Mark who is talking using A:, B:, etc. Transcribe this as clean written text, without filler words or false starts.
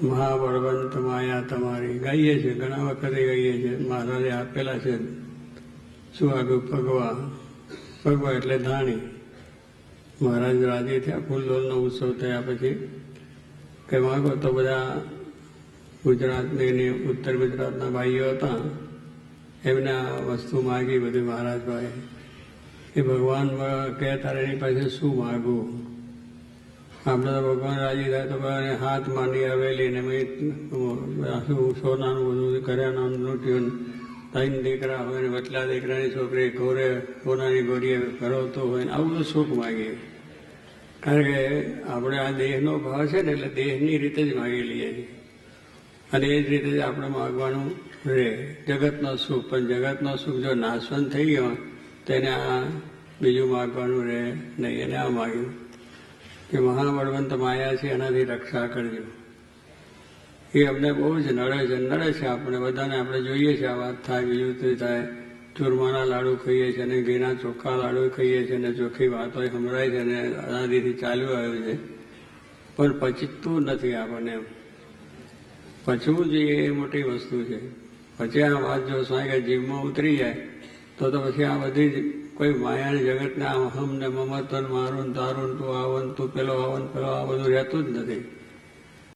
A: મહાબળવંત માયા તમારી ગાઈએ છીએ, ઘણા વખતે ગાઈએ છીએ. મહારાજે આપેલા છે. શું આગળ ભગવા, ભગવા એટલે ધાણી. મહારાજ રાજી થયા. ફૂલદોલનો ઉત્સવ થયા પછી કે માગો તો બધા ગુજરાતની ઉત્તર ગુજરાતના ભાઈઓ હતા, એમને આ વસ્તુ માગી બધી મહારાજ પાસે. એ ભગવાન કહે તારે એની પાસે શું માગવું? આપણે તો ભગવાન રાજી થાય તો હાથ માંડી આવેલી ને સોનાનું બધું કર્યાનું લૂંટ્યું. 3 દીકરા હોય ને વચલા દીકરાની છોકરી ઘોરે સોનાની ગોરીએ ફરવતો હોય ને આવું બધું સુખ માગીએ. કારણ કે આપણે આ દેહનો ભાવ છે ને એટલે દેહની રીતે જ માગી લઈએ છીએ અને એ જ રીતે જ આપણે માગવાનું રહે. જગતનો સુખ, પણ જગતનો સુખ જો નાશવંત થઈ ગયો તેને આ બીજું માગવાનું રહે નહીં. એને આ માગ્યું કે મહાબળવંત માયા છે એનાથી રક્ષા કરજો. એ અમને બહુ જ નડે છે આપણે બધાને. આપણે જોઈએ છીએ આ વાત થાય, બીજું તો થાય. ચૂરમાના લાડુ ખાઈએ છીએ અને ઘીના ચોખ્ખા લાડુ ખાઈએ છીએ અને ચોખ્ખી વાતો સંભળાય છે અને અનાદિથી ચાલ્યું આવ્યું છે, પણ પચતું નથી આપણને. પચવું જોઈએ એ મોટી વસ્તુ છે. પછી આ વાત જો સ્વાય જીવમાં ઉતરી જાય તો પછી આ બધી જ કોઈ માયાની જગતને આ અહમ ને મમત્વ મારું તારું તું આવન તું પેલો આવન પેલો આ બધું રહેતું જ નથી.